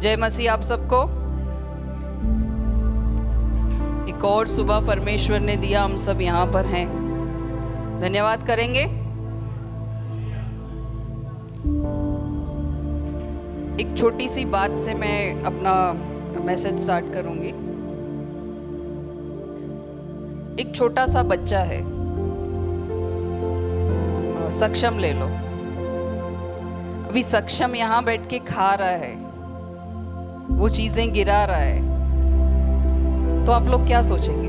जय मसीह आप सबको। एक और सुबह परमेश्वर ने दिया, हम सब यहाँ पर हैं, धन्यवाद करेंगे। एक छोटी सी बात से मैं अपना मैसेज स्टार्ट करूंगी। एक छोटा सा बच्चा है, सक्षम ले लो। अभी सक्षम यहाँ बैठ के खा रहा है, वो चीजें गिरा रहा है, तो आप लोग क्या सोचेंगे?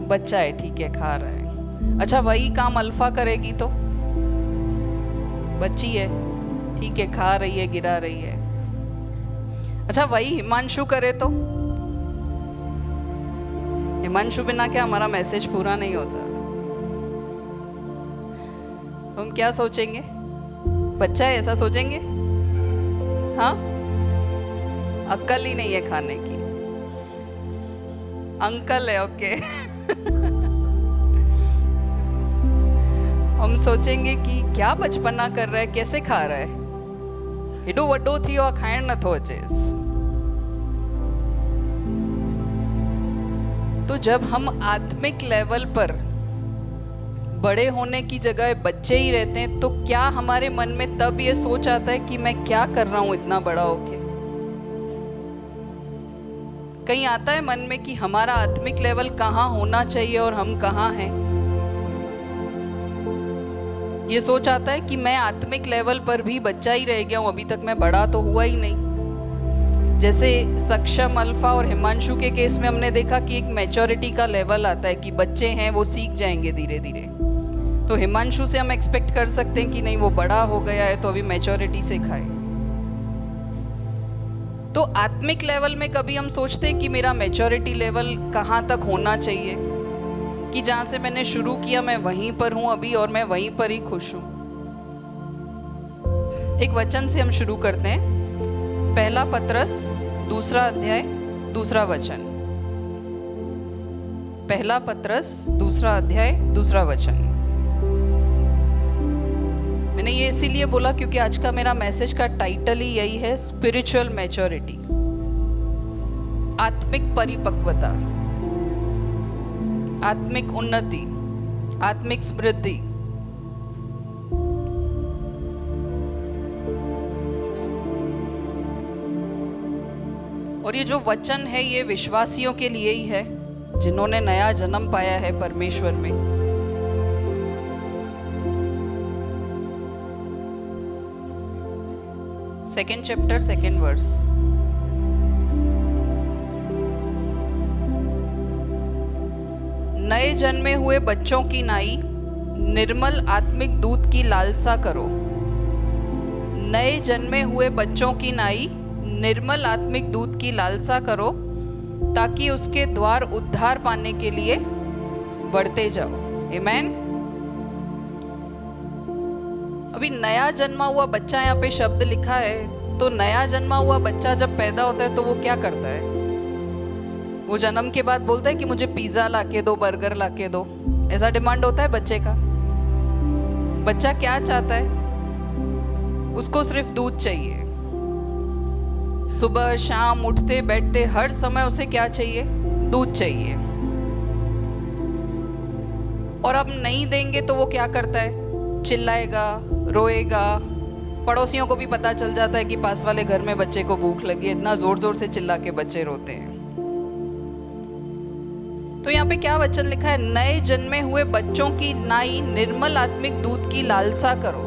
बच्चा है, ठीक है, खा रहा है। अच्छा, वही काम अल्फा करेगी तो? बच्ची है, ठीक है, खा रही है, गिरा रही है। अच्छा, वही हिमांशु करे तो? हिमांशु बिना क्या हमारा मैसेज पूरा नहीं होता। तो हम क्या सोचेंगे? बच्चा है ऐसा सोचेंगे? हाँ, अक्ल ही नहीं है खाने की। अंकल है, ओके। हम सोचेंगे कि क्या बचपना कर रहा है, कैसे खा रहा है। हेडो वड्डो थी और खाइण न थो अचेस। तो जब हम आत्मिक लेवल पर बड़े होने की जगह बच्चे ही रहते हैं, तो क्या हमारे मन में तब ये सोच आता है कि मैं क्या कर रहा हूं इतना बड़ा होके? कहीं आता है मन में कि हमारा आत्मिक लेवल कहाँ होना चाहिए और हम कहाँ हैं? ये सोच आता है कि मैं आत्मिक लेवल पर भी बच्चा ही रह गया हूं, अभी तक मैं बड़ा तो हुआ ही नहीं। जैसे सक्षम, अल्फा और हिमांशु के केस में हमने देखा कि एक मैच्योरिटी का लेवल आता है कि बच्चे हैं, वो सीख जाएंगे धीरे धीरे। तो हिमांशु से हम एक्सपेक्ट कर सकते हैं कि नहीं, वो बड़ा हो गया है तो अभी मैच्योरिटी से खाए। तो आत्मिक लेवल में कभी हम सोचते हैं कि मेरा मैच्योरिटी लेवल कहाँ तक होना चाहिए, कि जहाँ से मैंने शुरू किया मैं वहीं पर हूँ अभी और मैं वहीं पर ही खुश हूँ? एक वचन से हम शुरू करते हैं। पहला पत्रस 2 अध्याय 2 वचन। पहला पत्रस 2 अध्याय 2 वचन। मैंने ये इसीलिए बोला क्योंकि आज का मेरा मैसेज का टाइटल ही यही है, स्पिरिचुअल मैच्योरिटी, आत्मिक परिपक्वता, आत्मिक उन्नति, आत्मिक समृद्धि। और ये जो वचन है ये विश्वासियों के लिए ही है, जिन्होंने नया जन्म पाया है परमेश्वर में। Second chapter 2 verse. नए जन्मे हुए बच्चों की नाई निर्मल आत्मिक दूध की लालसा करो। नए जन्मे हुए बच्चों की नाई निर्मल आत्मिक दूध की लालसा करो, ताकि उसके द्वार उद्धार पाने के लिए बढ़ते जाओ। आमीन। अभी नया जन्मा हुआ बच्चा, यहाँ पे शब्द लिखा है, तो नया जन्मा हुआ बच्चा जब पैदा होता है तो वो क्या करता है? वो जन्म के बाद बोलता है कि मुझे पिज्जा लाके दो, बर्गर लाके दो, ऐसा डिमांड होता है बच्चे का। बच्चा क्या चाहता है? उसको सिर्फ दूध चाहिए। सुबह शाम उठते बैठते हर समय उसे क्या चाहिए? दूध चाहिए। और अब नहीं देंगे तो वो क्या करता है? चिल्लाएगा, रोएगा। पड़ोसियों को भी पता चल जाता है कि पास वाले घर में बच्चे को भूख लगी है, इतना जोर जोर से चिल्ला के बच्चे रोते हैं। तो यहाँ पे क्या वचन लिखा है? नए जन्मे हुए बच्चों की नाई निर्मल आत्मिक दूध की लालसा करो।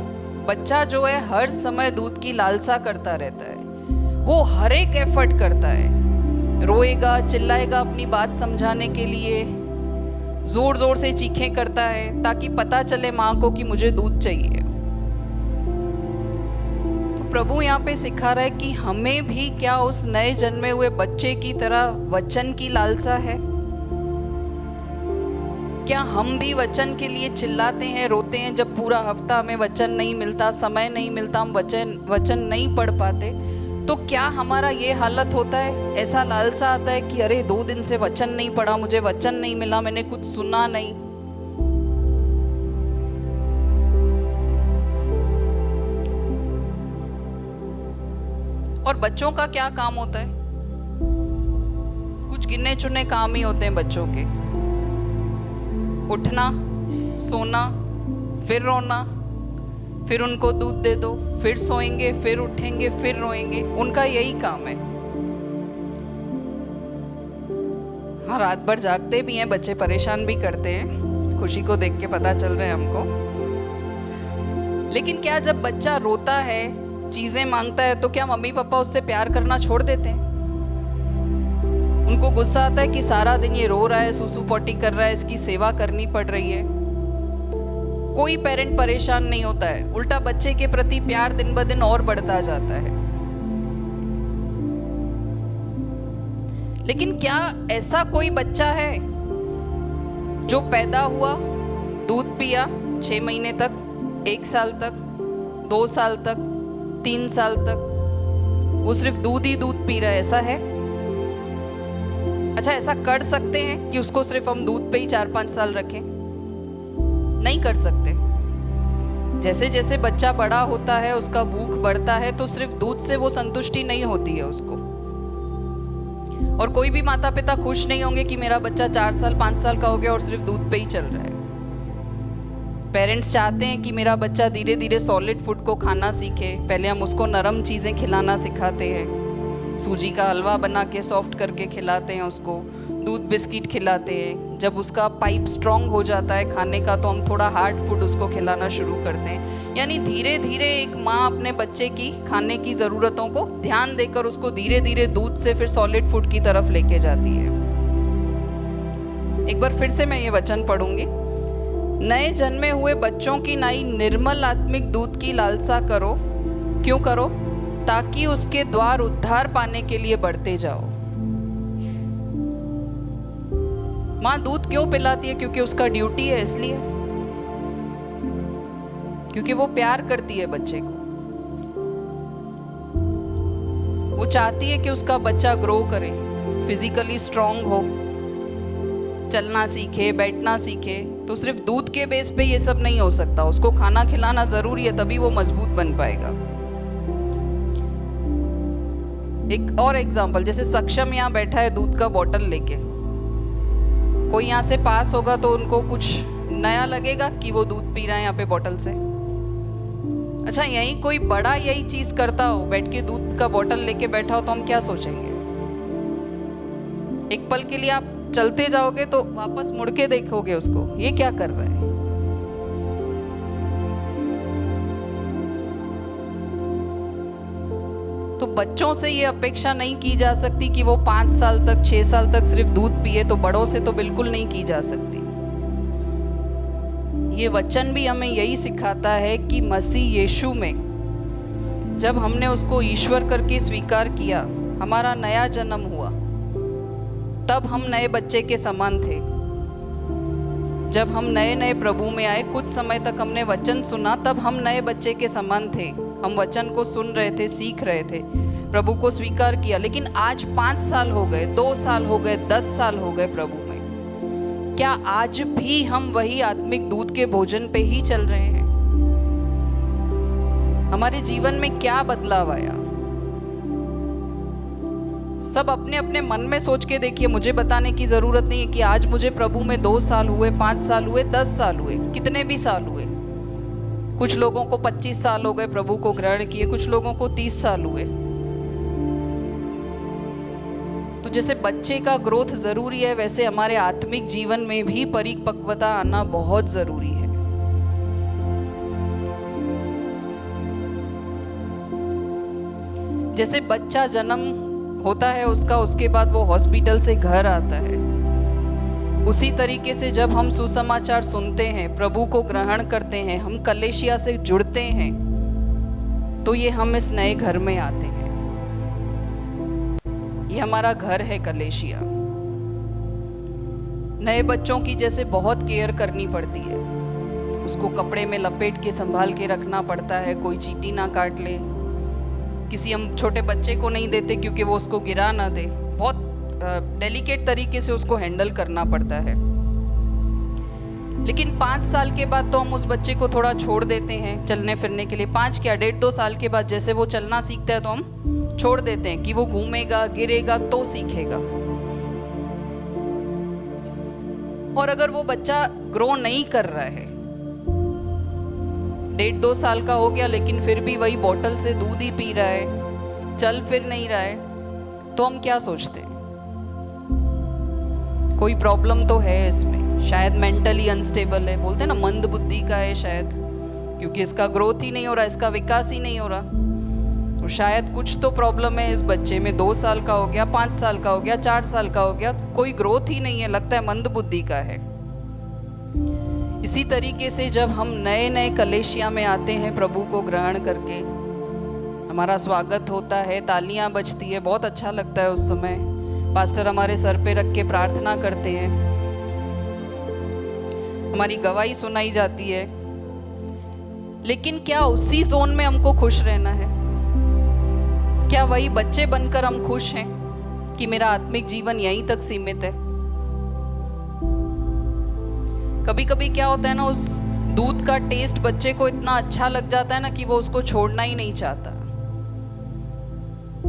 बच्चा जो है हर समय दूध की लालसा करता रहता है, वो हर एक एफर्ट करता है, रोएगा, चिल्लाएगा अपनी बात समझाने के लिए, जोर जोर से चीखें करता है ताकि पता चले माँ को कि मुझे दूध चाहिए। तो प्रभु यहाँ पे सिखा रहा है कि हमें भी क्या उस नए जन्मे हुए बच्चे की तरह वचन की लालसा है? क्या हम भी वचन के लिए चिल्लाते हैं, रोते हैं जब पूरा हफ्ता हमें वचन नहीं मिलता, समय नहीं मिलता, हम वचन नहीं पढ़ पाते? तो क्या हमारा ये हालत होता है? ऐसा लालसा आता है कि अरे 2 दिन से वचन नहीं पढ़ा, मुझे वचन नहीं मिला, मैंने कुछ सुना नहीं। और बच्चों का क्या काम होता है? कुछ गिने चुने काम ही होते हैं बच्चों के। उठना, सोना, फिर रोना, फिर उनको दूध दे दो, फिर सोएंगे, फिर उठेंगे, फिर रोएंगे। उनका यही काम है। हाँ, रात भर जागते भी हैं बच्चे, परेशान भी करते हैं, खुशी को देख के पता चल रहा है हमको। लेकिन क्या जब बच्चा रोता है, चीजें मांगता है, तो क्या मम्मी पापा उससे प्यार करना छोड़ देते हैं? उनको गुस्सा आता है कि सारा दिन ये रो रहा है, सूसू पोटी कर रहा है, इसकी सेवा करनी पड़ रही है। कोई पेरेंट परेशान नहीं होता है, उल्टा बच्चे के प्रति प्यार दिन ब दिन और बढ़ता जाता है। लेकिन क्या ऐसा कोई बच्चा है जो पैदा हुआ, दूध पिया 6 महीने तक, 1 साल तक, 2 साल तक, 3 साल तक, वो सिर्फ दूध ही दूध पी रहा है? ऐसा है? अच्छा, ऐसा कर सकते हैं कि उसको सिर्फ हम दूध पे ही 4-5 साल रखें? नहीं कर सकते। जैसे जैसे बच्चा बड़ा होता है, उसका भूख बढ़ता है, तो सिर्फ दूध से वो संतुष्टि नहीं होती है उसको। और कोई भी माता पिता खुश नहीं होंगे कि मेरा बच्चा 4 साल 5 साल का हो गया और सिर्फ दूध पे ही चल रहा है। पेरेंट्स चाहते हैं कि मेरा बच्चा धीरे धीरे सॉलिड फूड को खाना सीखे। पहले हम उसको नरम चीज़ें खिलाना सिखाते हैं, सूजी का हलवा बना के सॉफ्ट करके खिलाते हैं उसको, दूध बिस्किट खिलाते हैं। जब उसका पाइप स्ट्रॉन्ग हो जाता है खाने का, तो हम थोड़ा हार्ड फूड उसको खिलाना शुरू करते हैं। यानी धीरे धीरे एक माँ अपने बच्चे की खाने की ज़रूरतों को ध्यान देकर उसको धीरे धीरे दूध से फिर सॉलिड फूड की तरफ लेके जाती है। एक बार फिर से मैं ये वचन पढ़ूंगी। नए जन्मे हुए बच्चों की नई निर्मल आत्मिक दूध की लालसा करो। क्यों करो? ताकि उसके द्वार उद्धार पाने के लिए बढ़ते जाओ। माँ दूध क्यों पिलाती है? क्योंकि उसका ड्यूटी है, इसलिए। क्योंकि वो प्यार करती है बच्चे को। वो चाहती है कि उसका बच्चा ग्रो करे, फिजिकली स्ट्रांग हो, चलना सीखे, बैठना सीखे। तो सिर्फ दूध के बेस पे ये सब नहीं हो सकता, उसको खाना खिलाना जरूरी है, तभी वो मजबूत बन पाएगा। एक और एग्जांपल, जैसे सक्षम यहाँ बैठा है दूध का बॉटल लेके, कोई यहाँ से पास होगा तो उनको कुछ नया लगेगा कि वो दूध पी रहा है यहाँ पे बॉटल से। अच्छा, यही कोई बड़ा यही चीज करता हो, बैठ के दूध का बॉटल लेके बैठा हो, तो हम क्या सोचेंगे? एक पल के लिए आप चलते जाओगे तो वापस मुड़ के देखोगे उसको, ये क्या कर रहा है। तो बच्चों से ये अपेक्षा नहीं की जा सकती कि वो 5 साल तक 6 साल तक सिर्फ दूध पिए, तो बड़ों से तो बिल्कुल नहीं की जा सकती। ये वचन भी हमें यही सिखाता है कि मसीह यीशु में जब हमने उसको ईश्वर करके स्वीकार किया, हमारा नया जन्म हुआ, तब हम नए बच्चे के समान थे। जब हम नए नए प्रभु में आए, कुछ समय तक हमने वचन सुना, तब हम नए बच्चे के समान थे। हम वचन को सुन रहे थे, सीख रहे थे, प्रभु को स्वीकार किया। लेकिन आज 5 साल हो गए, 2 साल हो गए, 10 साल हो गए प्रभु में, क्या आज भी हम वही आत्मिक दूध के भोजन पे ही चल रहे हैं? हमारे जीवन में क्या बदलाव आया? सब अपने अपने मन में सोच के देखिए, मुझे बताने की जरूरत नहीं है कि आज मुझे प्रभु में 2 साल हुए, 5 साल हुए, 10 साल हुए, कितने भी साल हुए। कुछ लोगों को 25 साल हो गए प्रभु को ग्रहण किए, कुछ लोगों को 30 साल हुए। तो जैसे बच्चे का ग्रोथ जरूरी है, वैसे हमारे आत्मिक जीवन में भी परिपक्वता आना बहुत जरूरी है। जैसे बच्चा जन्म होता है उसका, उसके बाद वो हॉस्पिटल से घर आता है, उसी तरीके से जब हम सुसमाचार सुनते हैं, प्रभु को ग्रहण करते हैं, हम कलेशिया से जुड़ते हैं, तो ये हम इस नए घर में आते हैं। ये हमारा घर है कलेशिया। नए बच्चों की जैसे बहुत केयर करनी पड़ती है, उसको कपड़े में लपेट के संभाल के रखना पड़ता है, कोई चींटी ना काट ले। किसी हम छोटे बच्चे को नहीं देते क्योंकि वो उसको गिरा ना दे, बहुत डेलिकेट तरीके से उसको हैंडल करना पड़ता है। लेकिन 5 साल के बाद तो हम उस बच्चे को थोड़ा छोड़ देते हैं चलने फिरने के लिए। 5 क्या 1.5-2 साल के बाद जैसे वो चलना सीखता है तो हम छोड़ देते हैं कि वो घूमेगा, गिरेगा तो सीखेगा। और अगर वो बच्चा ग्रो नहीं कर रहा है, 1.5-2 साल का हो गया लेकिन फिर भी वही बोतल से दूध ही पी रहा है, चल फिर नहीं रहा है, तो हम क्या सोचते हैं? कोई प्रॉब्लम तो है इसमें, शायद मेंटली अनस्टेबल है, बोलते हैं ना मंद बुद्धि का है शायद, क्योंकि इसका ग्रोथ ही नहीं हो रहा, इसका विकास ही नहीं हो रहा, तो शायद कुछ तो प्रॉब्लम है इस बच्चे में। 2 साल का हो गया, 5 साल का हो गया, 4 साल का हो गया, कोई ग्रोथ ही नहीं है, लगता है मंद बुद्धि का है। इसी तरीके से जब हम नए नए कलेशिया में आते हैं प्रभु को ग्रहण करके, हमारा स्वागत होता है, तालियां बजती है, बहुत अच्छा लगता है उस समय, पास्टर हमारे सर पे रख के प्रार्थना करते हैं, हमारी गवाही सुनाई जाती है। लेकिन क्या उसी जोन में हमको खुश रहना है? क्या वही बच्चे बनकर हम खुश हैं कि मेरा आत्मिक जीवन यहीं तक सीमित है? कभी कभी क्या होता है ना, उस दूध का टेस्ट बच्चे को इतना अच्छा लग जाता है ना कि वो उसको छोड़ना ही नहीं चाहता,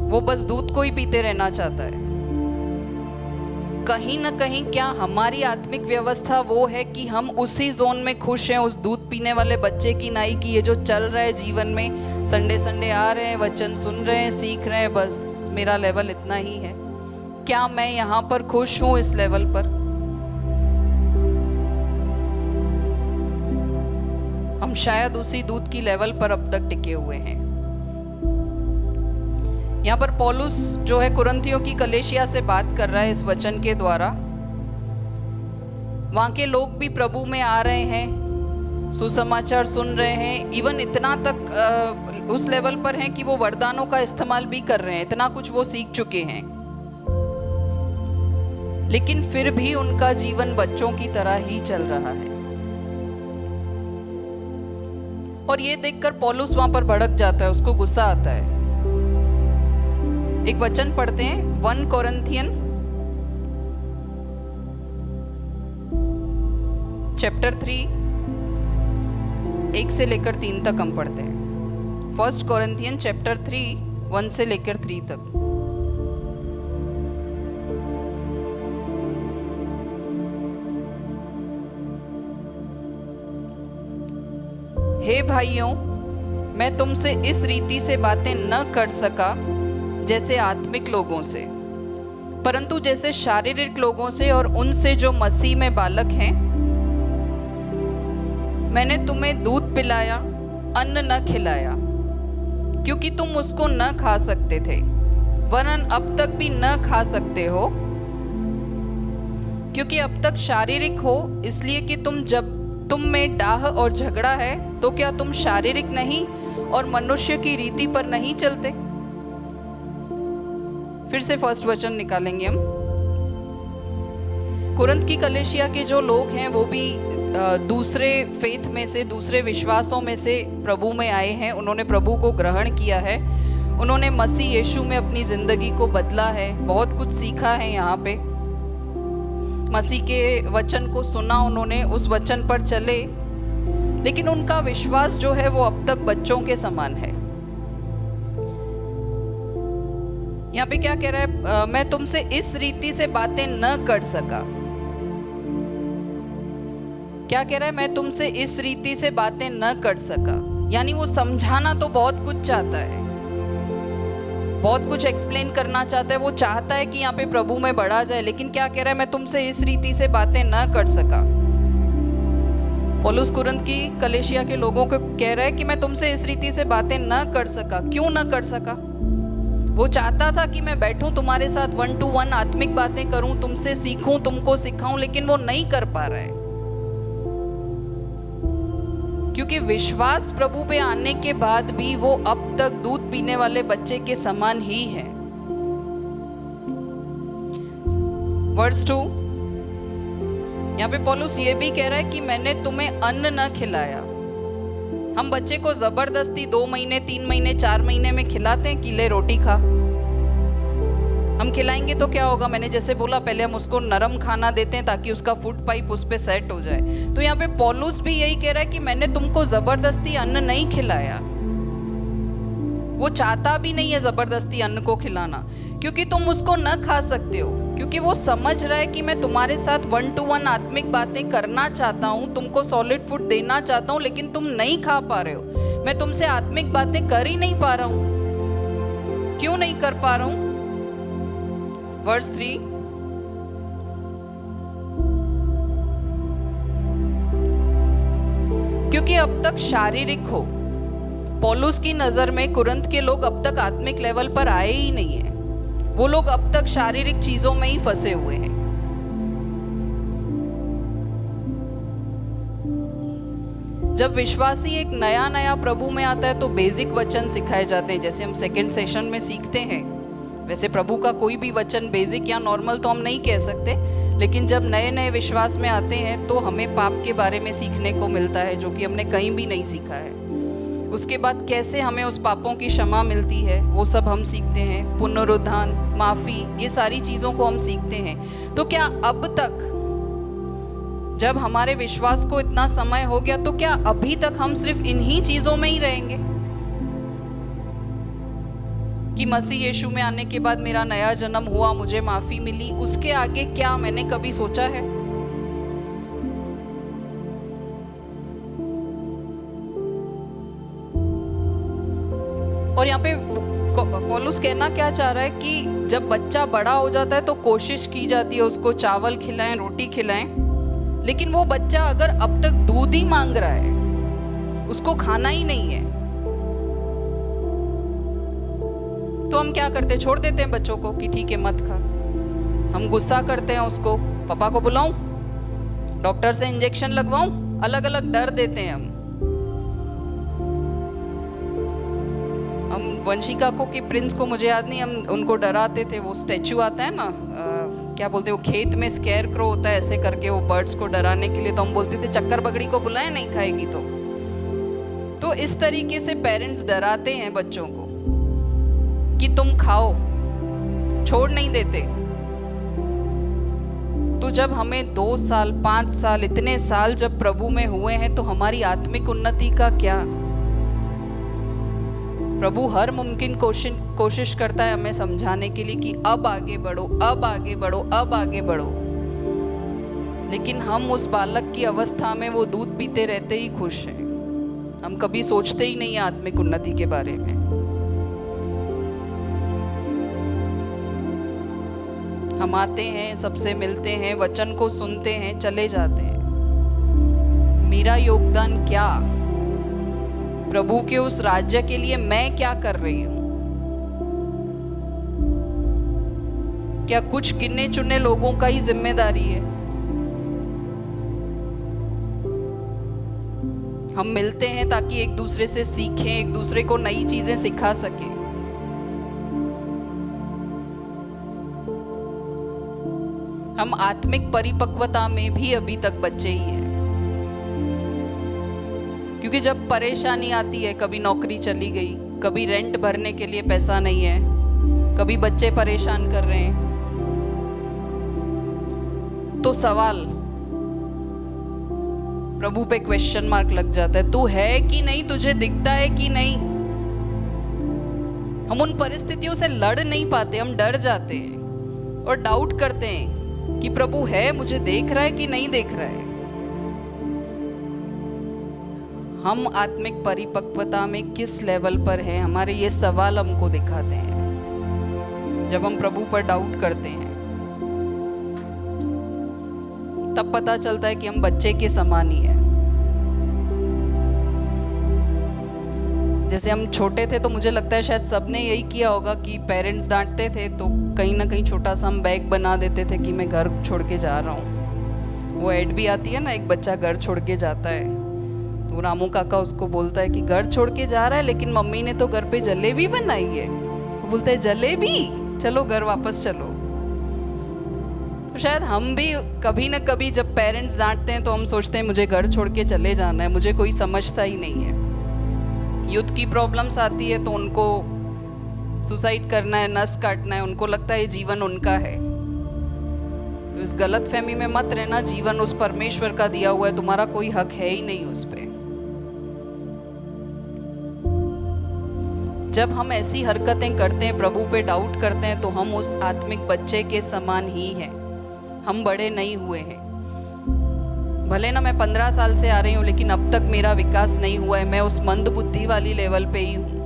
वो बस दूध को ही पीते रहना चाहता है। कहीं ना कहीं क्या हमारी आत्मिक व्यवस्था वो है कि हम उसी जोन में खुश हैं, उस दूध पीने वाले बच्चे की नाई की ये जो चल रहा है जीवन में, संडे संडे आ रहे हैं, वचन सुन रहे हैं, सीख रहे हैं, बस मेरा लेवल इतना ही है। क्या मैं यहाँ पर खुश हूँ इस लेवल पर? हम शायद उसी दूध की लेवल पर अब तक टिके हुए हैं। यहाँ पर पौलुस जो है कुरिन्थियों की कलेशिया से बात कर रहा है इस वचन के द्वारा। वहां के लोग भी प्रभु में आ रहे हैं, सुसमाचार सुन रहे हैं, इवन इतना तक उस लेवल पर हैं कि वो वरदानों का इस्तेमाल भी कर रहे हैं, इतना कुछ वो सीख चुके हैं, लेकिन फिर भी उनका जीवन बच्चों की तरह ही चल रहा है। और ये देखकर पौलुस वहां पर भड़क जाता है, उसको गुस्सा आता है। एक वचन पढ़ते हैं, 1 कोरिन्थियन चैप्टर 3 1 से लेकर 3 तक हम पढ़ते हैं। 1 कोरिन्थियन चैप्टर 3 1 से लेकर 3 तक। हे भाइयों, मैं तुमसे इस रीति से बातें न कर सका जैसे आत्मिक लोगों से, परंतु जैसे शारीरिक लोगों से और उनसे जो मसीह में बालक हैं। मैंने तुम्हें दूध पिलाया, अन्न न खिलाया, क्योंकि तुम उसको न खा सकते थे, वरन अब तक भी न खा सकते हो, क्योंकि अब तक शारीरिक हो, इसलिए कि जब तुम में डाह और झगड़ा है, तो क्या तुम शारीरिक नहीं और मनुष्य की रीति पर नहीं चलते? फिर से फर्स्ट वचन निकालेंगे हम। कुरिन्थ की कलेशिया के जो लोग हैं वो भी दूसरे फेथ में से, दूसरे विश्वासों में से प्रभु में आए हैं, उन्होंने प्रभु को ग्रहण किया है, उन्होंने मसीह यीशु में अपनी जिंदगी को बदला है, बहुत कुछ सीखा है यहाँ पे, मसीह के वचन को सुना उन्होंने, उस वचन पर चले, लेकिन उनका विश्वास जो है वो अब तक बच्चों के समान है। यहाँ पे क्या कह रहा है? मैं तुमसे इस रीति से बातें न कर सका। क्या कह रहा है? मैं तुमसे इस रीति से बातें न कर सका, यानी वो समझाना तो बहुत कुछ चाहता है, बहुत कुछ एक्सप्लेन करना चाहता है, वो चाहता है कि यहाँ पे प्रभु में बढ़ा जाए, लेकिन क्या कह रहा है? मैं तुमसे इस रीति से बातें न कर सका। पौलुस कुरिन्थ की कलेशिया के लोगों को कह रहा है कि मैं तुमसे इस रीति से बातें न कर सका। क्यों न कर सका? वो चाहता था कि मैं बैठूं तुम्हारे साथ 1 to 1 आत्मिक बातें करूं, तुमसे सीखूं, तुमको सिखाऊं, लेकिन वो नहीं कर पा रहा है, क्योंकि विश्वास प्रभु पे आने के बाद भी वो अब तक दूध पीने वाले बच्चे के समान ही है। वर्स 2, यहाँ पे पौलुस ये भी कह रहा है कि मैंने तुम्हें अन्न न खिलाया। हम बच्चे को जबरदस्ती 2 महीने, 3 महीने, 4 महीने में खिलाते हैं कि ले रोटी खा। हम खिलाएंगे तो क्या होगा? मैंने जैसे बोला पहले, हम उसको नरम खाना देते हैं ताकि उसका फूड पाइप उस पे सेट हो जाए। तो यहाँ पे पौलुस भी यही कह रहा है कि मैंने तुमको जबरदस्ती अन्न नहीं खिलाया। वो चाहता भी नहीं है जबरदस्ती अन्न को खिलाना, क्योंकि तुम उसको न खा सकते हो, क्योंकि वो समझ रहा है कि मैं तुम्हारे साथ 1 to 1 आत्मिक बातें करना चाहता हूँ, तुमको सॉलिड फूड देना चाहता हूँ, लेकिन तुम नहीं खा पा रहे हो। मैं तुमसे आत्मिक बातें कर ही नहीं पा रहा हूँ। क्यों नहीं कर पा रहा हूँ? वर्स 3, क्योंकि अब तक शारीरिक हो। पौलुस की नजर में कुरिन्थ के लोग अब तक आत्मिक लेवल पर आए ही नहीं है। वो लोग अब तक शारीरिक चीजों में ही फंसे हुए हैं। जब विश्वासी एक नया नया प्रभु में आता है तो बेसिक वचन सिखाए जाते हैं, जैसे हम सेकंड सेशन में सीखते हैं। वैसे प्रभु का कोई भी वचन बेसिक या नॉर्मल तो हम नहीं कह सकते, लेकिन जब नए नए विश्वास में आते हैं तो हमें पाप के बारे में सीखने को मिलता है, जो कि हमने कहीं भी नहीं सीखा है। उसके बाद कैसे हमें उस पापों की क्षमा मिलती है, वो सब हम सीखते हैं। पुनरुत्थान, माफी, ये सारी चीजों को हम सीखते हैं। तो क्या अब तक, जब हमारे विश्वास को इतना समय हो गया, तो क्या अभी तक हम सिर्फ इन्हीं चीजों में ही रहेंगे कि मसीह यीशु में आने के बाद मेरा नया जन्म हुआ, मुझे माफी मिली, उसके आगे क्या मैंने कभी सोचा है? और यहाँ पे पौलुस कहना क्या चाह रहा है कि जब बच्चा बड़ा हो जाता है तो कोशिश की जाती है उसको चावल खिलाएं, रोटी खिलाएं, लेकिन वो बच्चा अगर अब तक दूध ही मांग रहा है, उसको खाना ही नहीं है, तो हम क्या करते हैं? छोड़ देते हैं बच्चों को कि ठीक है मत खा। हम गुस्सा करते हैं उसको, पापा को बुलाऊं, डॉक्टर से इंजेक्शन लगवाऊं, अलग अलग डर देते हैं हम वंशिका को कि प्रिंस को, मुझे याद नहीं, हम उनको डराते थे। वो स्टैचू आता है ना, क्या बोलते हैं, वो खेत में स्केयर क्रो होता है, ऐसे करके वो बर्ड्स को डराने के लिए, तो हम बोलते थे चक्कर बगड़ी को बुलाए, नहीं खाएगी तो इस तरीके से पेरेंट्स डराते हैं बच्चों को कि तुम खाओ, छोड़ नहीं देते। तो जब हमें 2 साल 5 साल इतने साल जब प्रभु में हुए हैं, तो हमारी आत्मिक उन्नति का क्या? प्रभु हर मुमकिन कोशिश करता है हमें समझाने के लिए कि अब आगे बढ़ो, अब आगे बढ़ो, अब आगे बढ़ो, लेकिन हम उस बालक की अवस्था में वो दूध पीते रहते ही खुश हैं। हम कभी सोचते ही नहीं आत्मिक उन्नति के बारे में। हम आते हैं, सबसे मिलते हैं, वचन को सुनते हैं, चले जाते हैं। मेरा योगदान क्या? प्रभु के उस राज्य के लिए मैं क्या कर रही हूं? क्या कुछ गिने चुने लोगों का ही जिम्मेदारी है? हम मिलते हैं ताकि एक दूसरे से सीखें, एक दूसरे को नई चीजें सिखा सकें। हम आत्मिक परिपक्वता में भी अभी तक बच्चे ही हैं, क्योंकि जब परेशानी आती है, कभी नौकरी चली गई, कभी रेंट भरने के लिए पैसा नहीं है, कभी बच्चे परेशान कर रहे हैं, तो सवाल प्रभु पे क्वेश्चन मार्क लग जाता है। तू है कि नहीं? तुझे दिखता है कि नहीं? हम उन परिस्थितियों से लड़ नहीं पाते, हम डर जाते हैं और डाउट करते हैं कि प्रभु है, मुझे देख रहा है कि नहीं देख रहा है। हम आत्मिक परिपक्वता में किस लेवल पर हैं? हमारे ये सवाल हमको दिखाते हैं। जब हम प्रभु पर डाउट करते हैं, तब पता चलता है कि हम बच्चे के समान ही हैं। जैसे हम छोटे थे तो मुझे लगता है शायद सबने यही किया होगा कि पेरेंट्स डांटते थे तो कहीं ना कहीं छोटा सा हम बैग बना देते थे कि मैं घर छोड़ के जा रहा हूँ। वो ऐड भी आती है ना, एक बच्चा घर छोड़ के जाता है तो रामू काका उसको बोलता है कि घर छोड़ के जा रहा है, लेकिन मम्मी ने तो घर पे जलेबी बनाई है। वो बोलता है जलेबी, चलो घर वापस चलो। तो शायद हम भी कभी ना कभी जब पेरेंट्स डांटते हैं तो हम सोचते हैं मुझे घर छोड़ के चले जाना है, मुझे कोई समझता ही नहीं है। युद्ध की प्रॉब्लम्स आती है तो उनको सुसाइड करना है, नस काटना है, उनको लगता है जीवन उनका है। तो इस गलत फहमी में मत रहना, जीवन उस परमेश्वर का दिया हुआ है, तुम्हारा कोई हक है ही नहीं उस पर। जब हम ऐसी हरकतें करते हैं, प्रभु पे डाउट करते हैं, तो हम उस आत्मिक बच्चे के समान ही हैं। हम बड़े नहीं हुए हैं। भले ना मैं 15 साल से आ रही हूँ, लेकिन अब तक मेरा विकास नहीं हुआ है। मैं उस मंद बुद्धि वाली लेवल पे ही हूँ।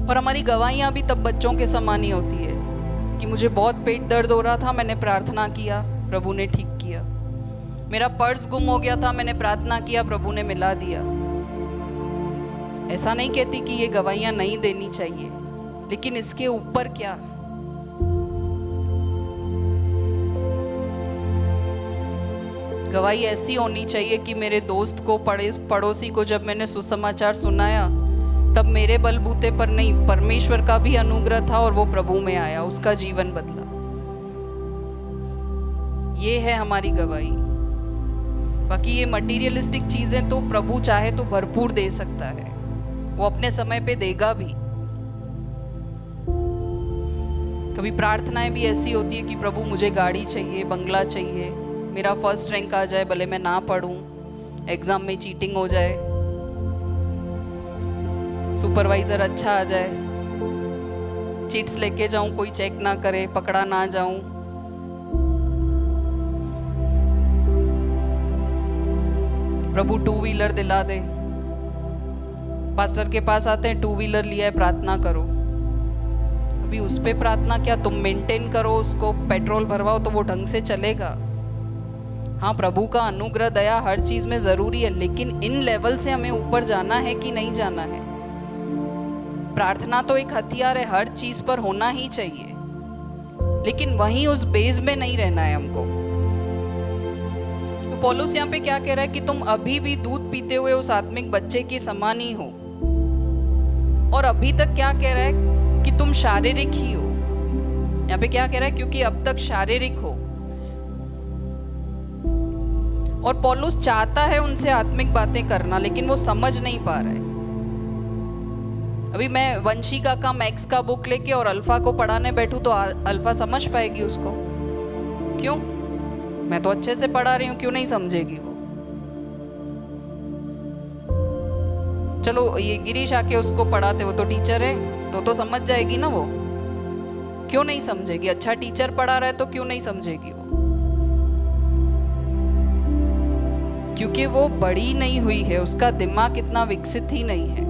और हमारी गवाहियां भी तब बच्चों के समान ही होती है कि मुझे बहुत पेट दर्द हो रहा था, मैंने प्रार्थना किया, प्रभु ने ठीक किया। मेरा पर्स गुम हो गया था, मैंने प्रार्थना किया, प्रभु ने मिला दिया। ऐसा नहीं कहती कि ये गवाहियां नहीं देनी चाहिए, लेकिन इसके ऊपर क्या? गवाही ऐसी होनी चाहिए कि मेरे दोस्त को, पड़ोसी को जब मैंने सुसमाचार सुनाया, तब मेरे बलबूते पर नहीं, परमेश्वर का भी अनुग्रह था और वो प्रभु में आया, उसका जीवन बदला। ये है हमारी गवाही। बाकी ये मटीरियलिस्टिक चीजें तो प्रभु चाहे तो भरपूर दे सकता है, वो अपने समय पे देगा भी। कभी प्रार्थनाएं भी ऐसी होती है कि प्रभु मुझे गाड़ी चाहिए, बंगला चाहिए, मेरा फर्स्ट रैंक आ जाए, भले मैं ना पढ़ूं, एग्जाम में चीटिंग हो जाए, सुपरवाइजर अच्छा आ जाए, चिट्स लेके जाऊं, कोई चेक ना करे, पकड़ा ना जाऊं। प्रभु 2 व्हीलर दिला दे। पास्टर के पास आते हैं, 2 व्हीलर लिया है, प्रार्थना करो। अभी उस पे प्रार्थना क्या, तुम मेंटेन करो उसको, पेट्रोल भरवाओ तो वो ढंग से चलेगा। हाँ, प्रभु का अनुग्रह, दया हर चीज में जरूरी है, लेकिन इन लेवल से हमें ऊपर जाना है कि नहीं जाना है? प्रार्थना तो एक हथियार है, हर चीज पर होना ही चाहिए, लेकिन वहीं उस बेस में नहीं रहना है हमको। तो पौलुस यहाँ पे क्या कह रहा है कि तुम अभी भी दूध पीते हुए उस आत्मिक बच्चे के समान ही हो। और अभी तक क्या कह रहा है कि तुम शारीरिक ही हो। यहाँ पे क्या कह रहा है, क्योंकि अब तक शारीरिक हो। और पौलुस चाहता है उनसे आत्मिक बातें करना, लेकिन वो समझ नहीं पा रहा है। अभी मैं वंशिका का, मैक्स का बुक लेके और अल्फा को पढ़ाने बैठूं तो अल्फा समझ पाएगी उसको? क्यों? मैं तो अच्छे से पढ़ा रही हूं, क्यों नहीं समझेगी वो? चलो ये गिरीश आके उसको पढ़ाते, वो तो टीचर है, तो समझ जाएगी ना वो। क्यों नहीं समझेगी? अच्छा टीचर पढ़ा रहा है तो क्यों नहीं समझेगी वो? क्योंकि वो बड़ी नहीं हुई है, उसका दिमाग इतना विकसित ही नहीं है।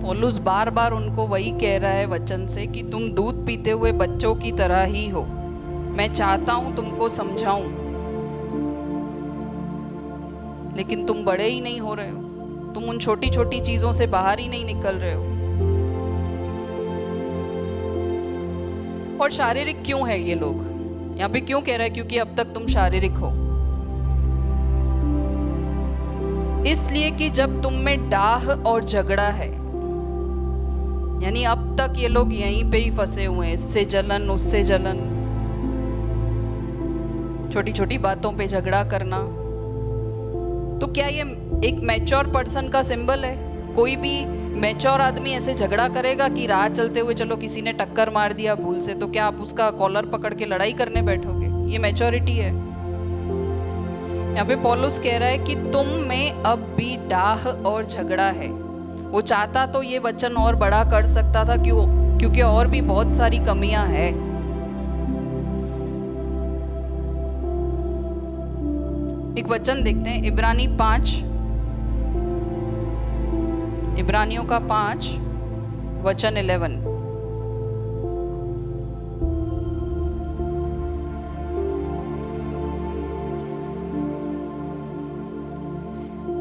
पौलुस बार बार उनको वही कह रहा है वचन से कि तुम दूध पीते हुए बच्चों की तरह ही हो। मैं चाहता हूं तुमको समझाऊं, लेकिन तुम बड़े ही नहीं हो रहे हो। तुम उन छोटी छोटी चीजों से बाहर ही नहीं निकल रहे हो। और शारीरिक क्यों है ये लोग? यहाँ पे क्यों कह रहा है क्योंकि अब तक तुम शारीरिक हो? इसलिए कि जब तुम में डाह और झगड़ा है, यानी अब तक ये लोग यहीं पे ही फंसे हुए हैं, इससे जलन उससे जलन, छोटी छोटी बातों पे झगड़ा करना। तो क्या ये एक मैच्योर पर्सन का सिंबल है? कोई भी मैच्योर आदमी ऐसे झगड़ा करेगा कि राह चलते हुए चलो किसी ने टक्कर मार दिया भूल से, तो क्या आप उसका कॉलर पकड़ के लड़ाई करने बैठोगे? ये मैच्योरिटी है? यहाँ पे पौलुस कह रहा है कि तुम में अब भी डाह और झगड़ा है। वो चाहता तो ये वचन और बड़ा कर सकता था, क्योंकि और भी बहुत सारी कमियां हैं। एक वचन देखते हैं, इब्रानियों का 5 वचन 11।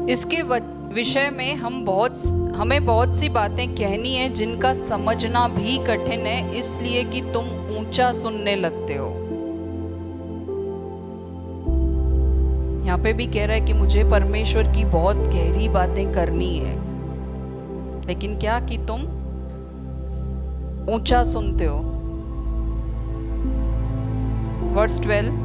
इसके विषय में हमें बहुत सी बातें कहनी है जिनका समझना भी कठिन है, इसलिए कि तुम ऊंचा सुनने लगते हो। यहाँ पे भी कह रहा है कि मुझे परमेश्वर की बहुत गहरी बातें करनी है, लेकिन क्या कि तुम ऊंचा सुनते हो। वर्स 12,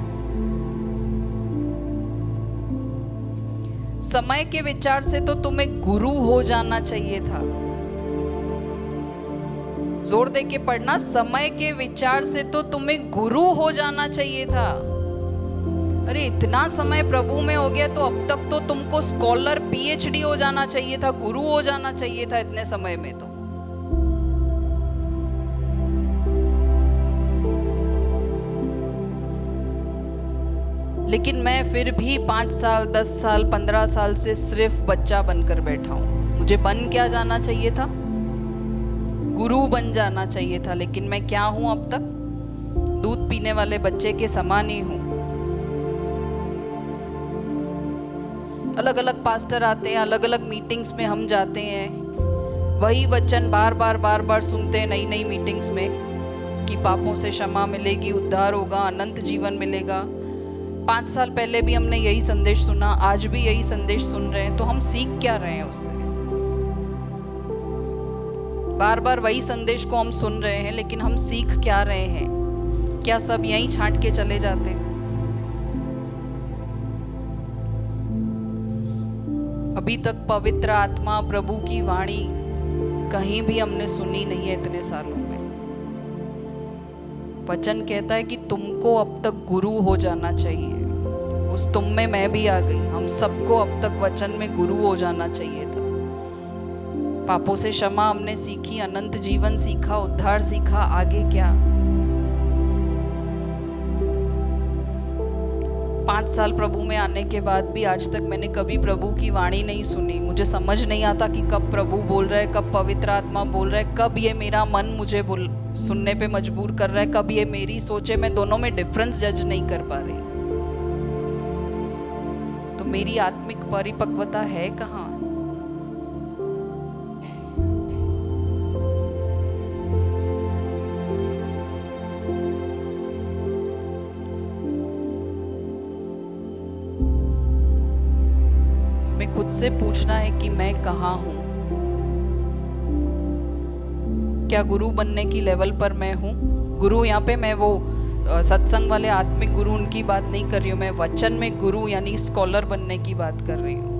समय के विचार से तो तुम्हें गुरु हो जाना चाहिए था। जोर दे के पढ़ना, समय के विचार से तो तुम्हें गुरु हो जाना चाहिए था। अरे इतना समय प्रभु में हो गया तो अब तक तो तुमको स्कॉलर पीएचडी हो जाना चाहिए था, गुरु हो जाना चाहिए था इतने समय में तो। लेकिन मैं फिर भी 5 साल 10 साल 15 साल से सिर्फ बच्चा बनकर बैठा हूं। मुझे बन क्या जाना चाहिए था? गुरु बन जाना चाहिए था। लेकिन मैं क्या हूं अब तक? दूध पीने वाले बच्चे के समान ही हूं। अलग अलग पास्टर आते हैं, अलग अलग मीटिंग्स में हम जाते हैं, वही वचन बार बार सुनते हैं नई नई मीटिंग्स में कि पापों से क्षमा मिलेगी, उद्धार होगा, अनंत जीवन मिलेगा। 5 साल पहले भी हमने यही संदेश सुना, आज भी यही संदेश सुन रहे हैं। तो हम सीख क्या रहे हैं उससे? बार बार वही संदेश को हम सुन रहे हैं, लेकिन हम सीख क्या रहे हैं? क्या सब यहीं छांट के चले जाते हैं? अभी तक पवित्र आत्मा, प्रभु की वाणी कहीं भी हमने सुनी नहीं है इतने सालों में। वचन कहता है कि तुमको अब तक गुरु हो जाना चाहिए। उस तुम में मैं भी आ गई। हम सबको अब तक वचन में गुरु हो जाना चाहिए था। पापों से क्षमा हमने सीखी, अनंत जीवन सीखा, उद्धार सीखा, आगे क्या? 5 साल प्रभु में आने के बाद भी आज तक मैंने कभी प्रभु की वाणी नहीं सुनी। मुझे समझ नहीं आता कि कब प्रभु बोल रहा है, कब पवित्र आत्मा बोल रहा है, कब ये मेरा मन मुझे सुनने पे मजबूर कर रहा है, कब ये मेरी सोचे। मैं दोनों में डिफरेंस जज नहीं कर पा रही। तो मेरी आत्मिक परिपक्वता है कहाँ? हमें खुद से पूछना है कि मैं कहाँ हूं। क्या गुरु बनने की लेवल पर मैं हूँ? गुरु यहाँ पे मैं वो सत्संग वाले आत्मिक गुरु उनकी बात नहीं कर रही हूँ। मैं वचन में गुरु यानी स्कॉलर बनने की बात कर रही हूँ।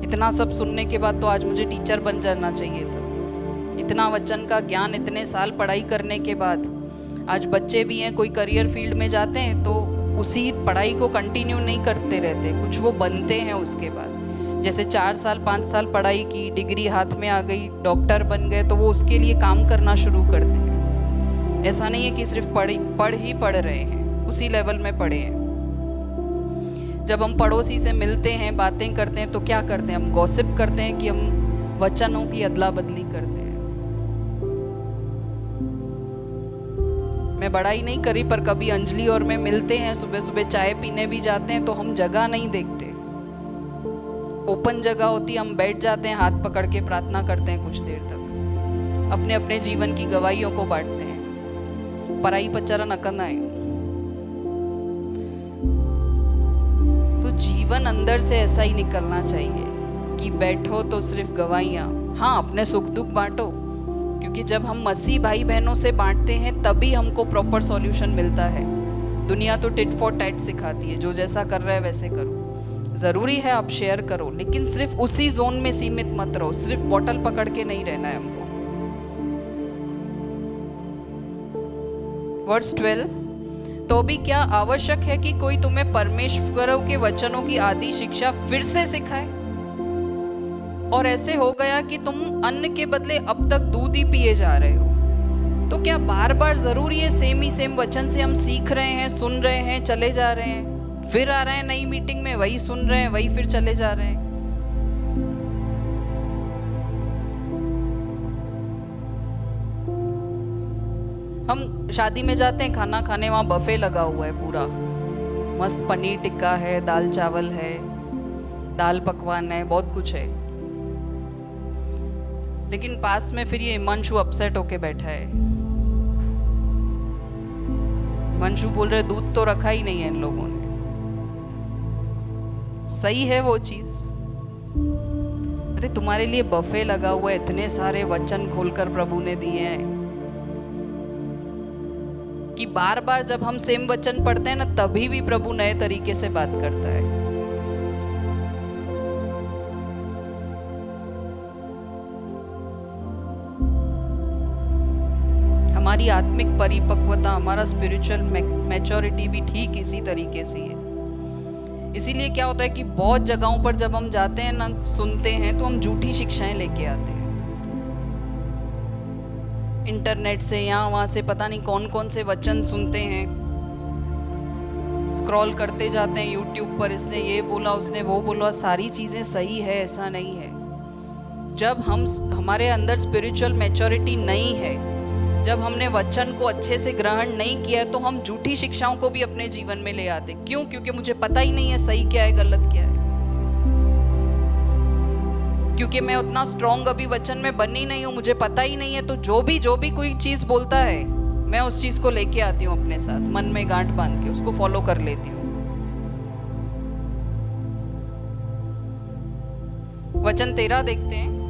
इतना सब सुनने के बाद तो आज मुझे टीचर बन जाना चाहिए था। इतना वचन का ज्ञान, इतने साल पढ़ाई करने के बाद आज बच्चे भी हैं, कोई करियर फील्ड में जाते हैं तो उसी पढ़ाई को कंटिन्यू नहीं करते रहते, कुछ वो बनते हैं उसके बाद। जैसे 4 साल 5 साल पढ़ाई की, डिग्री हाथ में आ गई, डॉक्टर बन गए, तो वो उसके लिए काम करना शुरू करते हैं। ऐसा नहीं है कि सिर्फ पढ़ रहे हैं, उसी लेवल में पढ़े हैं। जब हम पड़ोसी से मिलते हैं, बातें करते हैं, तो क्या करते हैं? हम गॉसिप करते हैं कि हम वचनों की अदला बदली करते हैं। मैं बड़ाई नहीं करी, पर कभी अंजलि और मैं मिलते हैं, सुबह सुबह चाय पीने भी जाते हैं, तो हम जगह नहीं देखते। ओपन जगह होती, हम बैठ जाते हैं, हाथ पकड़ के प्रार्थना करते हैं कुछ देर तक, अपने अपने जीवन की गवाहियों को बांटते हैं। पराई पचारा नकना है। तो जीवन अंदर से ऐसा ही निकलना चाहिए कि बैठो तो सिर्फ गवाहियां। हाँ, अपने सुख दुख बांटो, क्योंकि जब हम मसीह भाई बहनों से बांटते हैं तभी हमको प्रॉपर सॉल्यूशन मिलता है। दुनिया तो टिट फॉर टैट सिखाती है, जो जैसा कर रहा है वैसे करो। जरूरी है आप शेयर करो, लेकिन सिर्फ उसी जोन में सीमित मत रहो। सिर्फ बॉटल पकड़ के नहीं रहना है हमको। वर्स 12, तो भी क्या आवश्यक है कि कोई तुम्हें परमेश्वर के वचनों की आदि शिक्षा फिर से सिखाए? और ऐसे हो गया कि तुम अन्न के बदले अब तक दूध ही पिए जा रहे हो। तो क्या बार बार जरूरी है सेम वचन से हम सीख रहे हैं, सुन रहे हैं, चले जा रहे हैं, फिर आ रहे हैं नई मीटिंग में, वही सुन रहे हैं, वही फिर चले जा रहे हैं? हम शादी में जाते हैं, खाना खाने, वहां बफे लगा हुआ है पूरा मस्त, पनीर टिक्का है, दाल चावल है, दाल पकवान है, बहुत कुछ है। लेकिन पास में फिर ये हिमांशु अपसेट होके बैठा है। हिमांशु बोल रहे दूध तो रखा ही नहीं है इन लोगों ने। सही है वो चीज? अरे तुम्हारे लिए बफे लगा हुआ है, इतने सारे वचन खोलकर प्रभु ने दिए हैं कि बार बार जब हम सेम वचन पढ़ते हैं ना, तभी भी प्रभु नए तरीके से बात करता है। हमारी आत्मिक परिपक्वता, हमारा स्पिरिचुअल मैच्योरिटी भी ठीक इसी तरीके से है। इसीलिए क्या होता है कि बहुत जगहों पर जब हम जाते हैं ना, सुनते हैं, तो हम झूठी शिक्षाएं लेके आते हैं इंटरनेट से, यहाँ वहाँ से पता नहीं कौन कौन से वचन सुनते हैं, स्क्रॉल करते जाते हैं यूट्यूब पर, इसने ये बोला, उसने वो बोला, सारी चीज़ें सही है ऐसा नहीं है। जब हमारे अंदर स्पिरिचुअल मैच्योरिटी नहीं है, जब हमने वचन को अच्छे से ग्रहण नहीं किया है, तो हम झूठी शिक्षाओं को भी अपने जीवन में ले आते। क्यों? क्योंकि मुझे पता ही नहीं है सही क्या है गलत क्या है, क्योंकि मैं उतना स्ट्रॉन्ग अभी वचन में बनी नहीं हूं, मुझे पता ही नहीं है। तो जो भी कोई चीज बोलता है, मैं उस चीज को लेके आती हूँ अपने साथ, मन में गांठ बांध के उसको फॉलो कर लेती हूँ। वचन 13 देखते हैं।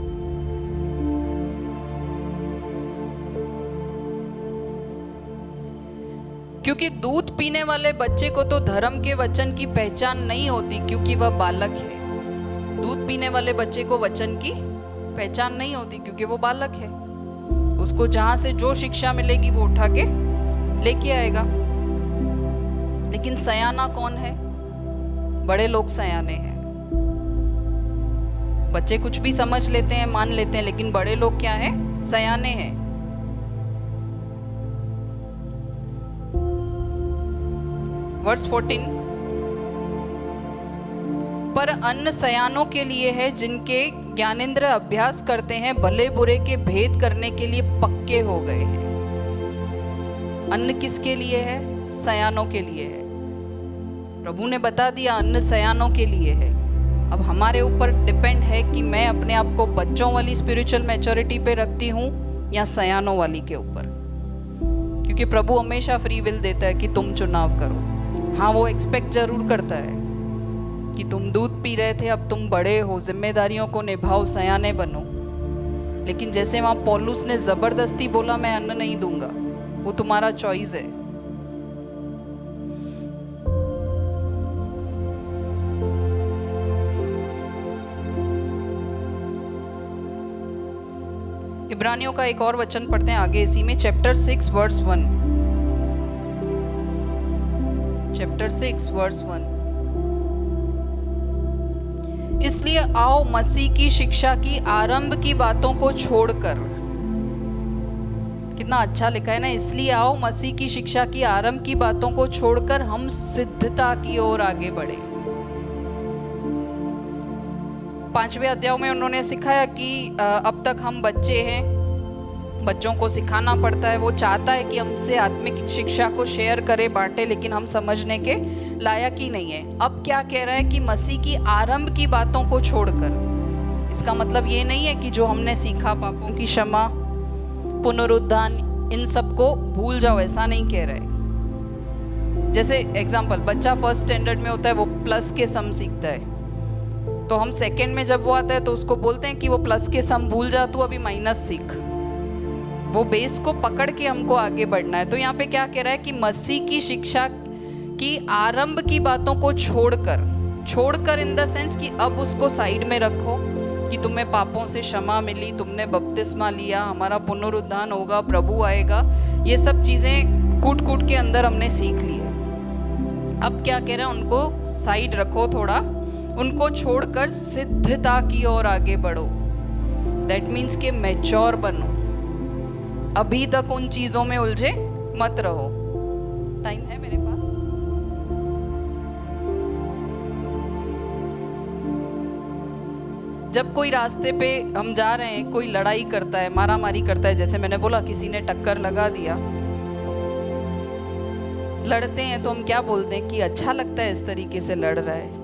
क्योंकि दूध पीने वाले बच्चे को तो धर्म के वचन की पहचान नहीं होती, क्योंकि वह बालक है। दूध पीने वाले बच्चे को वचन की पहचान नहीं होती क्योंकि वो बालक है। उसको जहां से जो शिक्षा मिलेगी वो उठा के लेके आएगा। लेकिन सयाना कौन है? बड़े लोग सयाने हैं। बच्चे कुछ भी समझ लेते हैं, मान लेते हैं, लेकिन बड़े लोग क्या हैं? सयाने हैं। वर्स 14, पर अन्न सयानों के लिए है, जिनके ज्ञानेंद्र अभ्यास करते हैं, भले बुरे के भेद करने के लिए पक्के हो गए हैं। अन्न किसके लिए है? सयानों के लिए है। प्रभु ने बता दिया अन्न सयानों के लिए है। अब हमारे ऊपर डिपेंड है कि मैं अपने आप को बच्चों वाली स्पिरिचुअल मैच्योरिटी पे रखती हूँ या सयानों वाली के ऊपर, क्योंकि प्रभु हमेशा फ्री विल देता है कि तुम चुनाव करो। हाँ, वो एक्सपेक्ट जरूर करता है कि तुम दूध पी रहे थे, अब तुम बड़े हो, जिम्मेदारियों को निभाओ, सयाने बनो। लेकिन जैसे वहां पौलुस ने जबरदस्ती बोला मैं अन्न नहीं दूंगा, वो तुम्हारा चॉइस है। इब्रानियों का एक और वचन पढ़ते हैं आगे इसी में, चैप्टर 6 वर्स 1। Chapter 6 verse 1। इसलिए आओ मसीह की शिक्षा की आरंभ की बातों को छोड़कर, कितना अच्छा लिखा है ना, इसलिए आओ मसीह की शिक्षा की आरंभ की बातों को छोड़कर हम सिद्धता की ओर आगे बढ़े। 5वें अध्याय में उन्होंने सिखाया कि अब तक हम बच्चे हैं, बच्चों को सिखाना पड़ता है। वो चाहता है कि हमसे आत्मिक शिक्षा को शेयर करे, बांटे, लेकिन हम समझने के लायक ही नहीं है। अब क्या कह रहा है कि मसीह की आरंभ की बातों को छोड़कर। इसका मतलब ये नहीं है कि जो हमने सीखा, पापों की क्षमा, पुनरुत्थान, इन सब को भूल जाओ, ऐसा नहीं कह रहा है। जैसे एग्जाम्पल, बच्चा फर्स्ट स्टैंडर्ड में होता है, वो प्लस के सम सीखता है, तो हम सेकेंड में जब वो आता है तो उसको बोलते हैं कि वो प्लस के सम भूल जा, तू अभी माइनस सीख। वो बेस को पकड़ के हमको आगे बढ़ना है। तो यहाँ पे क्या कह रहा है कि मसीह की शिक्षा की आरंभ की बातों को छोड़कर इन द सेंस कि अब उसको साइड में रखो कि तुम्हें पापों से क्षमा मिली, तुमने बपतिस्मा लिया, हमारा पुनरुत्थान होगा, प्रभु आएगा, ये सब चीजें कूट के अंदर हमने सीख ली है। अब क्या कह रहे हैं, उनको साइड रखो थोड़ा, उनको छोड़कर सिद्धता की ओर आगे बढ़ो। दैट मीन्स के मैच्योर बनो, अभी तक उन चीजों में उलझे मत रहो। टाइम है मेरे पास? जब कोई रास्ते पे हम जा रहे हैं, कोई लड़ाई करता है, मारामारी करता है, जैसे मैंने बोला किसी ने टक्कर लगा दिया, लड़ते हैं, तो हम क्या बोलते हैं कि अच्छा लगता है इस तरीके से लड़ रहा है।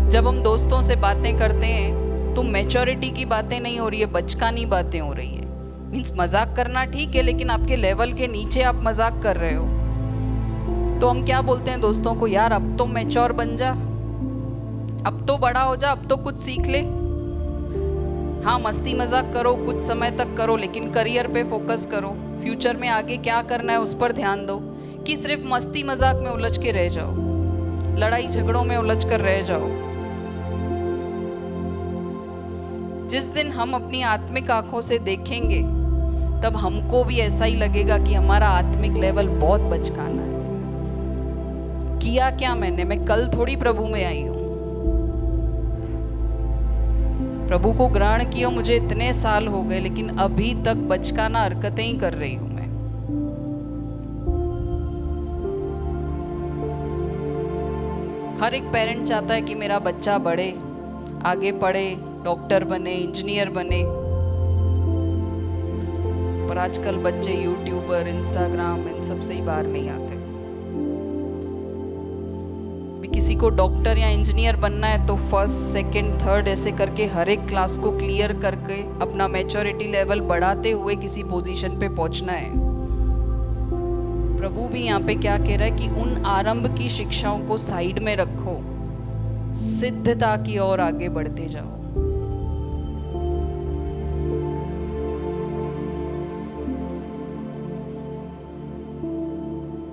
जब हम दोस्तों से बातें करते हैं तो मैच्योरिटी की बातें नहीं हो रही है, बचकानी बातें हो रही है। मीन्स मजाक करना ठीक है, लेकिन आपके लेवल के नीचे आप मजाक कर रहे हो। तो हम क्या बोलते हैं दोस्तों को, यार अब तो मैच्योर बन जा, अब तो बड़ा हो जा, अब तो कुछ सीख ले। हाँ, मस्ती मजाक करो, कुछ समय तक करो, लेकिन करियर पे फोकस करो, फ्यूचर में आगे क्या करना है उस पर ध्यान दो, कि सिर्फ मस्ती मजाक में उलझ के रह जाओ, लड़ाई झगड़ों में उलझ कर रह जाओ। जिस दिन हम अपनी आत्मिक आंखों से देखेंगे तब हमको भी ऐसा ही लगेगा कि हमारा आत्मिक लेवल बहुत बचकाना है। किया क्या मैंने? मैं कल थोड़ी प्रभु में आई हूं। प्रभु को ग्रहण किया मुझे इतने साल हो गए, लेकिन अभी तक बचकाना हरकतें ही कर रही हूं मैं। हर एक पेरेंट चाहता है कि मेरा बच्चा बढ़े, आगे पढ़े, डॉक्टर बने, इंजीनियर बने, पर आजकल बच्चे यूट्यूबर, इंस्टाग्राम, इन सब से ही बाहर नहीं आते। किसी को डॉक्टर या इंजीनियर बनना है तो फर्स्ट, सेकंड, थर्ड ऐसे करके हर एक क्लास को क्लियर करके अपना मैच्योरिटी लेवल बढ़ाते हुए किसी पोजीशन पे पहुंचना है। प्रभु भी यहाँ पे क्या कह रहा है कि उन आरंभ की शिक्षाओं को साइड में रखो, सिद्धता की ओर आगे बढ़ते जाओ।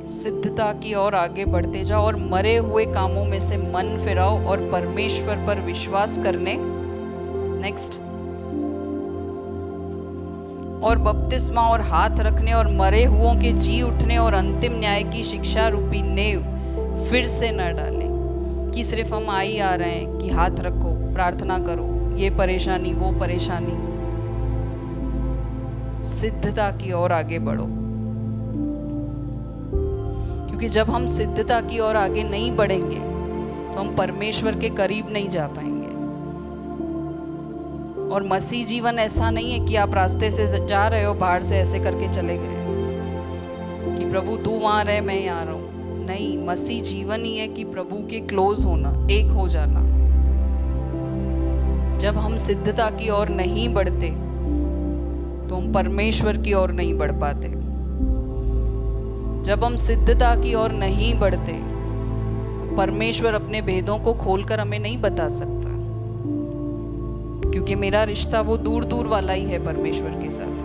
सिद्धता की ओर आगे बढ़ते जाओ और मरे हुए कामों में से मन फिराओ और परमेश्वर पर विश्वास करने, नेक्स्ट, और बपतिस्मा और हाथ रखने और मरे हुओं के जी उठने और अंतिम न्याय की शिक्षा रूपी नेव फिर से न डालें कि सिर्फ हम आई आ रहे हैं कि हाथ रखो, प्रार्थना करो, ये परेशानी, वो परेशानी। सिद्धता की ओर आगे बढ़ो, क्योंकि जब हम सिद्धता की ओर आगे नहीं बढ़ेंगे तो हम परमेश्वर के करीब नहीं जा पाएंगे। और मसीह जीवन ऐसा नहीं है कि आप रास्ते से जा रहे हो, बाहर से ऐसे करके चले गए कि प्रभु तू वहां रहे, मैं यहाँ रहूं। नहीं, मसीह जीवन ही है कि प्रभु के क्लोज होना, एक हो जाना। जब हम सिद्धता की ओर नहीं बढ़ते तो हम परमेश्वर की ओर नहीं बढ़ पाते। जब हम सिद्धता की ओर नहीं बढ़ते तो परमेश्वर अपने भेदों को खोलकर हमें नहीं बता सकता, क्योंकि मेरा रिश्ता वो दूर दूर वाला ही है परमेश्वर के साथ।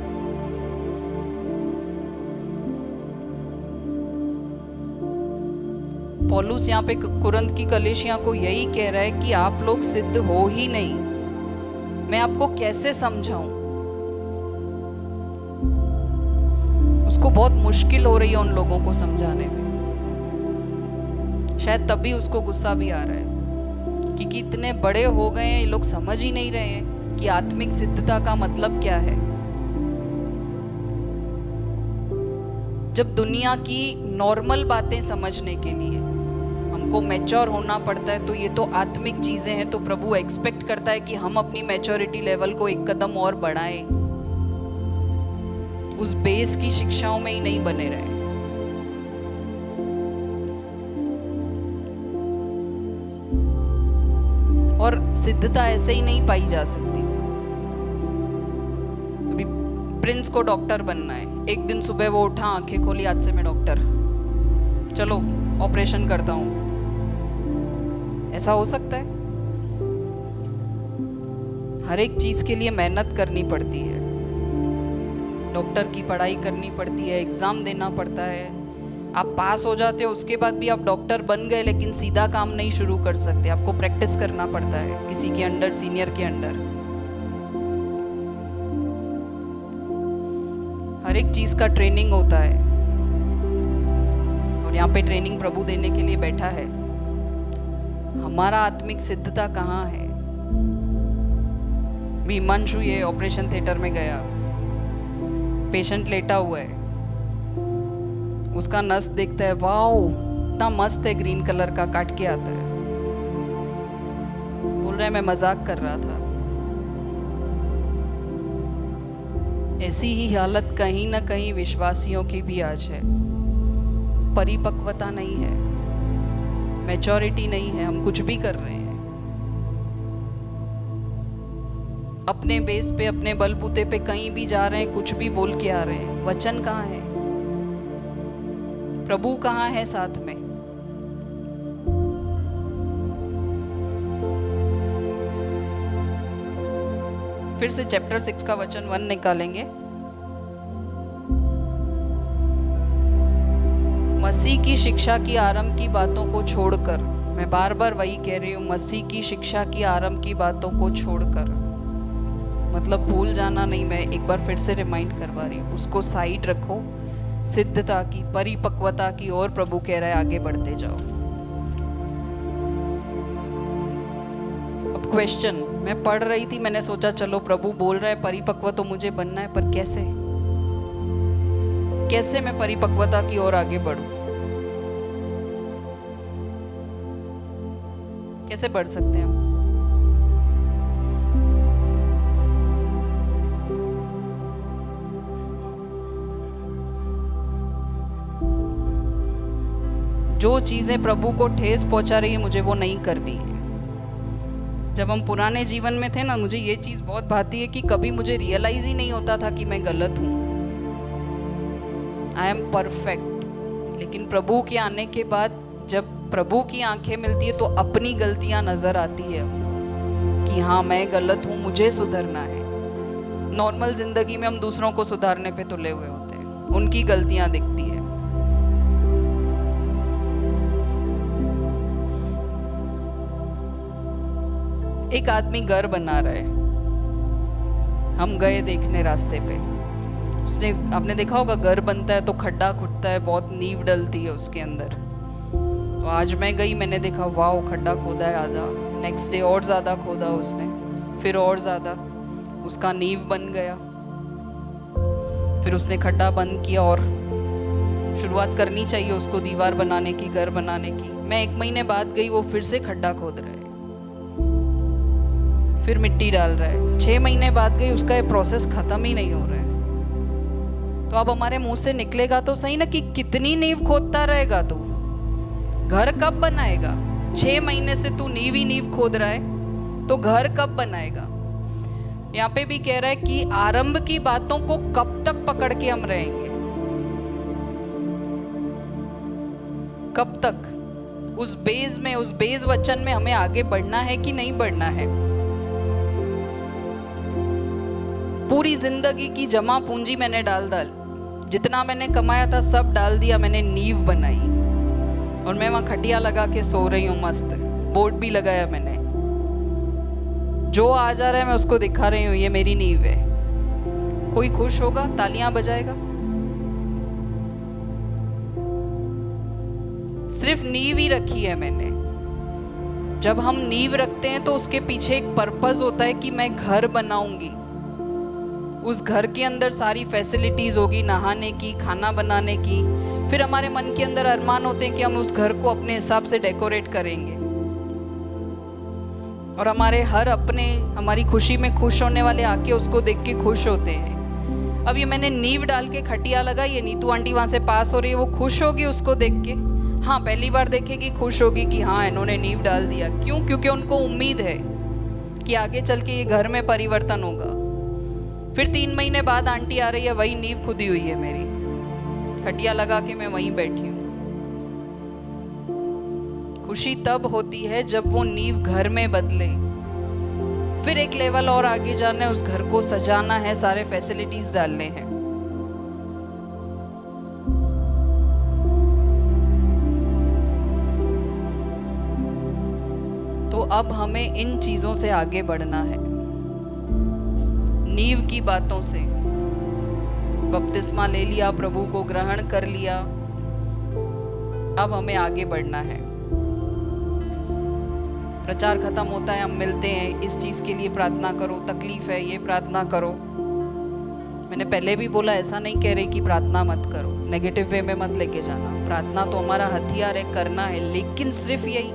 पौलुस यहाँ पे कुरिन्थ की कलीसिया को यही कह रहा है कि आप लोग सिद्ध हो ही नहीं। मैं आपको कैसे समझाऊं? उसको बहुत मुश्किल हो रही है उन लोगों को समझाने में। शायद तभी उसको गुस्सा भी आ रहा है कि इतने बड़े हो गए हैं, ये लोग समझ ही नहीं रहे हैं कि आत्मिक सिद्धता का मतलब क्या है। जब दुनिया की नॉर्मल बातें समझने के लिए हमको मैच्योर होना पड़ता है, तो ये तो आत्मिक चीजें हैं, तो प्रभु एक्सपेक्ट करता है कि हम अपनी मैच्योरिटी लेवल को एक कदम और बढ़ाएं, उस बेस की शिक्षाओं में ही नहीं बने रहे। और सिद्धता ऐसे ही नहीं पाई जा सकती। अभी प्रिंस को डॉक्टर बनना है, एक दिन सुबह वो उठा, आंखें खोली, आज से मैं डॉक्टर, चलो ऑपरेशन करता हूं। ऐसा हो सकता है? हर एक चीज के लिए मेहनत करनी पड़ती है। डॉक्टर की पढ़ाई करनी पड़ती है, एग्जाम देना पड़ता है। आप पास हो जाते हो, उसके बाद भी आप डॉक्टर बन गए, लेकिन सीधा काम नहीं शुरू कर सकते। आपको प्रैक्टिस करना पड़ता है किसी के अंडर, सीनियर के अंडर। हर एक चीज का ट्रेनिंग होता है, और यहाँ पे ट्रेनिंग प्रभु देने के लिए बैठा है। हमारा आत्मिक सिद्धता कहाँ है? हिमांशु ये ऑपरेशन थिएटर में गया, पेशेंट लेटा हुआ है, उसका नस देखता है, वाओ इतना मस्त है, ग्रीन कलर का, काट के आता है। बोल रहा है मैं मजाक कर रहा था। ऐसी ही हालत कहीं ना कहीं विश्वासियों की भी आज है। परिपक्वता नहीं है, मैच्योरिटी नहीं है, हम कुछ भी कर रहे हैं अपने बेस पे, अपने बलबूते पे, कहीं भी जा रहे हैं, कुछ भी बोल के आ रहे हैं। वचन कहाँ है? प्रभु कहाँ है साथ में? फिर से चैप्टर 6 का वचन 1 निकालेंगे। मसीह की शिक्षा की आरंभ की बातों को छोड़कर, मैं बार बार वही कह रही हूं, मसीह की शिक्षा की आरंभ की बातों को छोड़कर मतलब भूल जाना नहीं, मैं एक बार फिर से रिमाइंड करवा रही हूँ, उसको साइड रखो, सिद्धता की, परिपक्वता की ओर प्रभु कह रहा है आगे बढ़ते जाओ। अब क्वेश्चन, मैं पढ़ रही थी, मैंने सोचा चलो प्रभु बोल रहा है परिपक्व तो मुझे बनना है, पर कैसे कैसे मैं परिपक्वता की ओर आगे बढ़ूं? कैसे बढ़ सकते हैं हम? जो चीजें प्रभु को ठेस पहुंचा रही है मुझे वो नहीं करनी है। जब हम पुराने जीवन में थे ना, मुझे ये चीज बहुत भाती है कि कभी मुझे रियलाइज ही नहीं होता था कि मैं गलत हूं, आई एम परफेक्ट। लेकिन प्रभु के आने के बाद जब प्रभु की आंखें मिलती है तो अपनी गलतियां नजर आती है कि हाँ मैं गलत हूं, मुझे सुधरना है। नॉर्मल जिंदगी में हम दूसरों को सुधारने पे तुले हुए होते हैं, उनकी गलतियां दिखती है। एक आदमी घर बना रहा है, हम गए देखने रास्ते पे, उसने, आपने देखा होगा घर बनता है तो खड्डा खुदता है, बहुत नींव डलती है उसके अंदर। तो आज मैं गई, मैंने देखा वाह खड्डा खोदा है आधा, नेक्स्ट डे और ज़्यादा खोदा उसने, फिर और ज़्यादा, उसका नींव बन गया। फिर उसने खड्डा बंद किया और शुरुआत करनी चाहिए उसको दीवार बनाने की, घर बनाने की। मैं 1 महीने बाद गई, वो फिर से खड्डा खोद रहे, फिर मिट्टी डाल रहा है। 6 महीने बाद गई, उसका ये प्रोसेस खत्म ही नहीं हो रहा है। तो अब हमारे मुंह से निकलेगा तो सही ना कि कितनी नींव खोदता रहेगा तू, घर कब बनाएगा? 6 महीने से तू नींव ही नींव खोद रहा है तो घर कब बनाएगा? यहाँ पे भी कह रहा है कि आरंभ की बातों को कब तक पकड़ के हम रहेंगे? कब तक उस बेज वचन में हमें आगे बढ़ना है कि नहीं बढ़ना है? पूरी जिंदगी की जमा पूंजी मैंने डाल जितना मैंने कमाया था सब डाल दिया, मैंने नींव बनाई और मैं वहां खटिया लगा के सो रही हूँ, मस्त बोर्ड भी लगाया मैंने, जो आ जा रहा है मैं उसको दिखा रही हूँ ये मेरी नींव है। कोई खुश होगा, तालियां बजाएगा? सिर्फ नींव ही रखी है मैंने। जब हम नींव रखते हैं तो उसके पीछे एक पर्पस होता है कि मैं घर बनाऊंगी, उस घर के अंदर सारी फैसिलिटीज होगी, नहाने की, खाना बनाने की। फिर हमारे मन के अंदर अरमान होते हैं कि हम उस घर को अपने हिसाब से डेकोरेट करेंगे और हमारी खुशी में खुश होने वाले आके उसको देख के खुश होते हैं। अब ये मैंने नींव डाल के खटिया लगाई है, नीतू आंटी वहां से पास हो रही है, वो खुश होगी उसको देख के? हाँ, पहली बार देखेगी, खुश होगी कि हाँ इन्होंने नींव डाल दिया। क्यों? क्योंकि उनको उम्मीद है कि आगे चल के ये घर में परिवर्तन होगा। फिर 3 महीने बाद आंटी आ रही है, वही नींव खुदी हुई है मेरी, खटिया लगा के मैं वहीं बैठी हूँ। खुशी तब होती है जब वो नींव घर में बदले। फिर एक लेवल और आगे जाना है, उस घर को सजाना है, सारे फैसिलिटीज डालने हैं। तो अब हमें इन चीजों से आगे बढ़ना है, नींव की बातों से। बपतिस्मा ले लिया, प्रभु को ग्रहण कर लिया, अब हमें आगे बढ़ना है। प्रचार खत्म होता है, हम मिलते हैं, इस चीज के लिए प्रार्थना करो, तकलीफ है ये प्रार्थना करो। मैंने पहले भी बोला, ऐसा नहीं कह रही कि प्रार्थना मत करो, नेगेटिव वे में मत लेके जाना। प्रार्थना तो हमारा हथियार है, करना है, लेकिन सिर्फ यही।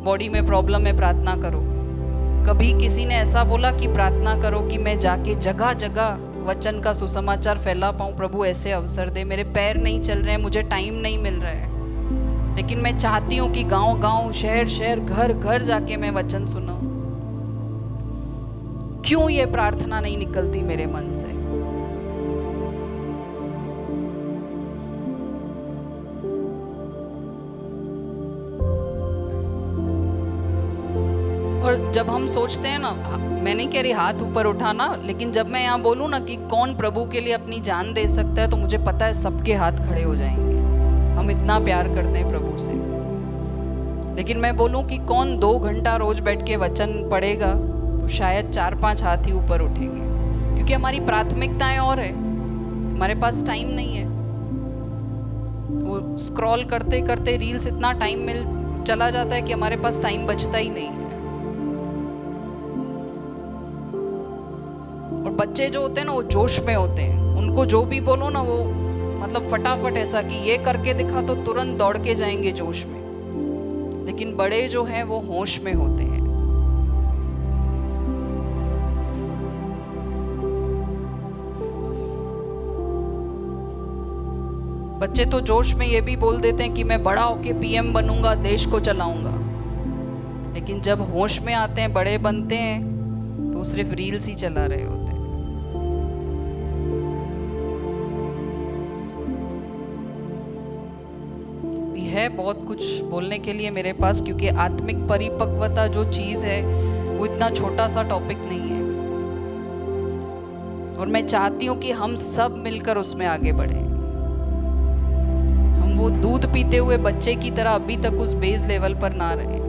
बॉडी में प्रॉब्लम है, प्रार्थना करो। कभी किसी ने ऐसा बोला कि प्रार्थना करो कि मैं जाके जगह जगह वचन का सुसमाचार फैला पाऊं? प्रभु ऐसे अवसर दे, मेरे पैर नहीं चल रहे हैं, मुझे टाइम नहीं मिल रहा है, लेकिन मैं चाहती हूं कि गांव गांव, शहर शहर, घर घर जाके मैं वचन सुनाऊं। क्यों ये प्रार्थना नहीं निकलती मेरे मन से? और जब हम सोचते हैं ना, मैं नहीं कह रही हाथ ऊपर उठाना, लेकिन जब मैं यहाँ बोलूँ ना कि कौन प्रभु के लिए अपनी जान दे सकता है, तो मुझे पता है सबके हाथ खड़े हो जाएंगे। हम इतना प्यार करते हैं प्रभु से। लेकिन मैं बोलूँ कि कौन 2 घंटा रोज बैठ के वचन पढ़ेगा, तो शायद 4-5 हाथ ही ऊपर उठेंगे, क्योंकि हमारी प्राथमिकताएं और है, हमारे पास टाइम नहीं है। वो स्क्रॉल करते करते रील्स इतना टाइम मिल चला जाता है कि हमारे पास टाइम बचता ही नहीं है। और बच्चे जो होते हैं ना, वो जोश में होते हैं, उनको जो भी बोलो ना, वो मतलब फटाफट ऐसा कि ये करके दिखा तो तुरंत दौड़ के जाएंगे जोश में। लेकिन बड़े जो हैं वो होश में होते हैं। बच्चे तो जोश में ये भी बोल देते हैं कि मैं बड़ा होके पीएम बनूंगा, देश को चलाऊंगा। लेकिन जब होश में आते हैं, बड़े बनते हैं, तो सिर्फ रील्स ही चला रहे होते हैं। है बहुत कुछ बोलने के लिए मेरे पास, क्योंकि आत्मिक परिपक्वता जो चीज है वो इतना छोटा सा टॉपिक नहीं है। और मैं चाहती हूँ कि हम सब मिलकर उसमें आगे बढ़े। हम वो दूध पीते हुए बच्चे की तरह अभी तक उस बेस लेवल पर ना रहे।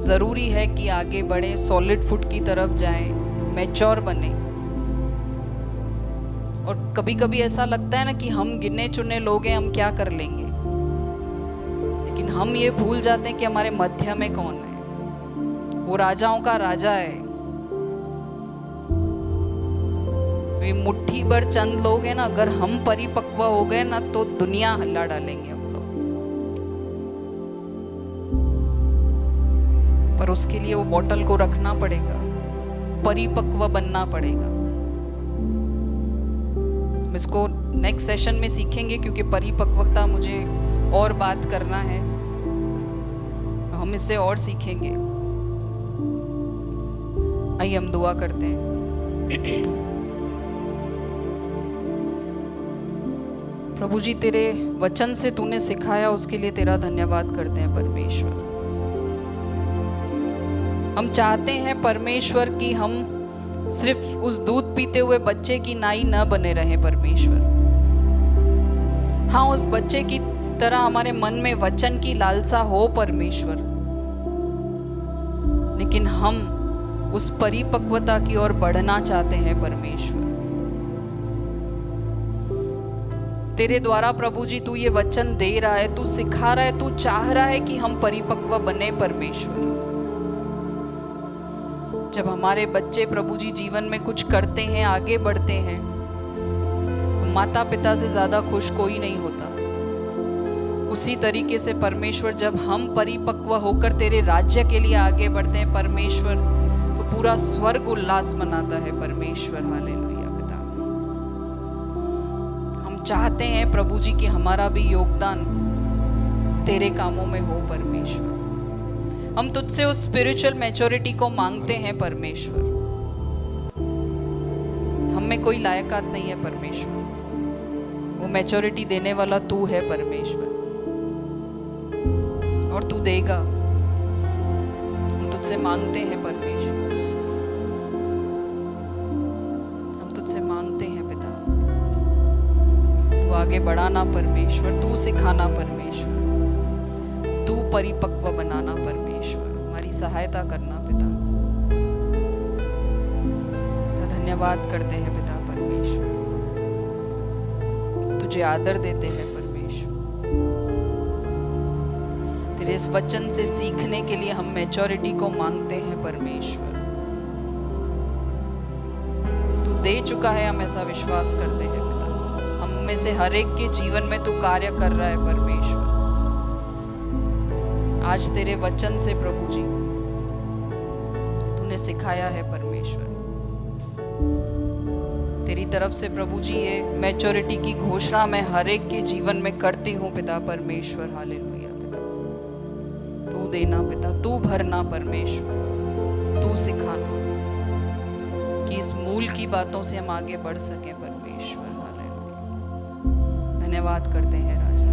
जरूरी है कि आगे बढ़े, सॉलिड फुट की तरफ जाएं, मैच्योर बने। और कभी कभी ऐसा लगता है ना कि हम गिने चुने लोग हैं, हम क्या कर लेंगे। लेकिन हम ये भूल जाते हैं कि हमारे मध्य में कौन है। वो राजाओं का राजा है। तो ये मुट्ठी भर चंद लोग हैं ना, अगर हम परिपक्व हो गए ना तो दुनिया हल्ला डालेंगे हम लोग। पर उसके लिए वो बोतल को रखना पड़ेगा, परिपक्व बनना पड़ेगा। इसको नेक्स्ट सेशन में सीखेंगे, क्योंकि परिपक्वता मुझे और बात करना है, हम इससे और सीखेंगे। आइए हम दुआ करते हैं। प्रभु जी, तेरे वचन से तूने सिखाया, उसके लिए तेरा धन्यवाद करते हैं परमेश्वर। हम चाहते हैं परमेश्वर कि हम सिर्फ उस दूध पीते हुए बच्चे की नाई न बने रहे परमेश्वर। हाँ, उस बच्चे की तरह हमारे मन में वचन की लालसा हो परमेश्वर, लेकिन हम उस परिपक्वता की ओर बढ़ना चाहते हैं परमेश्वर। तेरे द्वारा प्रभु जी तू ये वचन दे रहा है, तू सिखा रहा है, तू चाह रहा है कि हम परिपक्व बने परमेश्वर। जब हमारे बच्चे प्रभु जी जीवन में कुछ करते हैं, आगे बढ़ते हैं, तो माता पिता से ज्यादा खुश कोई नहीं होता। उसी तरीके से परमेश्वर, जब हम परिपक्व होकर तेरे राज्य के लिए आगे बढ़ते हैं परमेश्वर, तो पूरा स्वर्ग उल्लास मनाता है परमेश्वर। हालेलुया पिता। हम चाहते हैं प्रभु जी कि हमारा भी योगदान तेरे कामों में हो परमेश्वर। हम तुझसे उस स्पिरिचुअल मैच्योरिटी को मांगते हैं परमेश्वर। हम में कोई लायकात नहीं है परमेश्वर, वो मैच्योरिटी देने वाला तू है परमेश्वर, और तू देगा। हम तुझसे मांगते हैं परमेश्वर, हम तुझसे मांगते हैं पिता। तू आगे बढ़ाना परमेश्वर, तू सिखाना परमेश्वर, तू परिपक्व बनाना परमेश्वर, हमारी सहायता करना पिता। धन्यवाद करते हैं पिता परमेश्वर, तुझे आदर देते हैं परमेश्वर। तेरे इस वचन से सीखने के लिए हम मैच्योरिटी को मांगते हैं परमेश्वर। तू दे चुका है, हम ऐसा विश्वास करते हैं पिता। हम में से हर एक के जीवन में तू कार्य कर रहा है परमेश्वर। आज तेरे वचन से प्रभु जी तूने सिखाया है परमेश्वर। तेरी तरफ से प्रभु जी ये मैच्योरिटी की घोषणा मैं हर एक के जीवन में करती हूँ पिता परमेश्वर। हालेलुया पिता। तू देना पिता, तू भरना परमेश्वर, तू सिखाना कि इस मूल की बातों से हम आगे बढ़ सकें परमेश्वर। हालेलुया। धन्यवाद करते हैं राजा,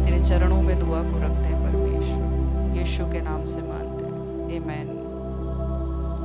तेरे चरणों में दुआ को रखते हैं परमेश्वर, यीशु के नाम से मानते हैं। आमीन।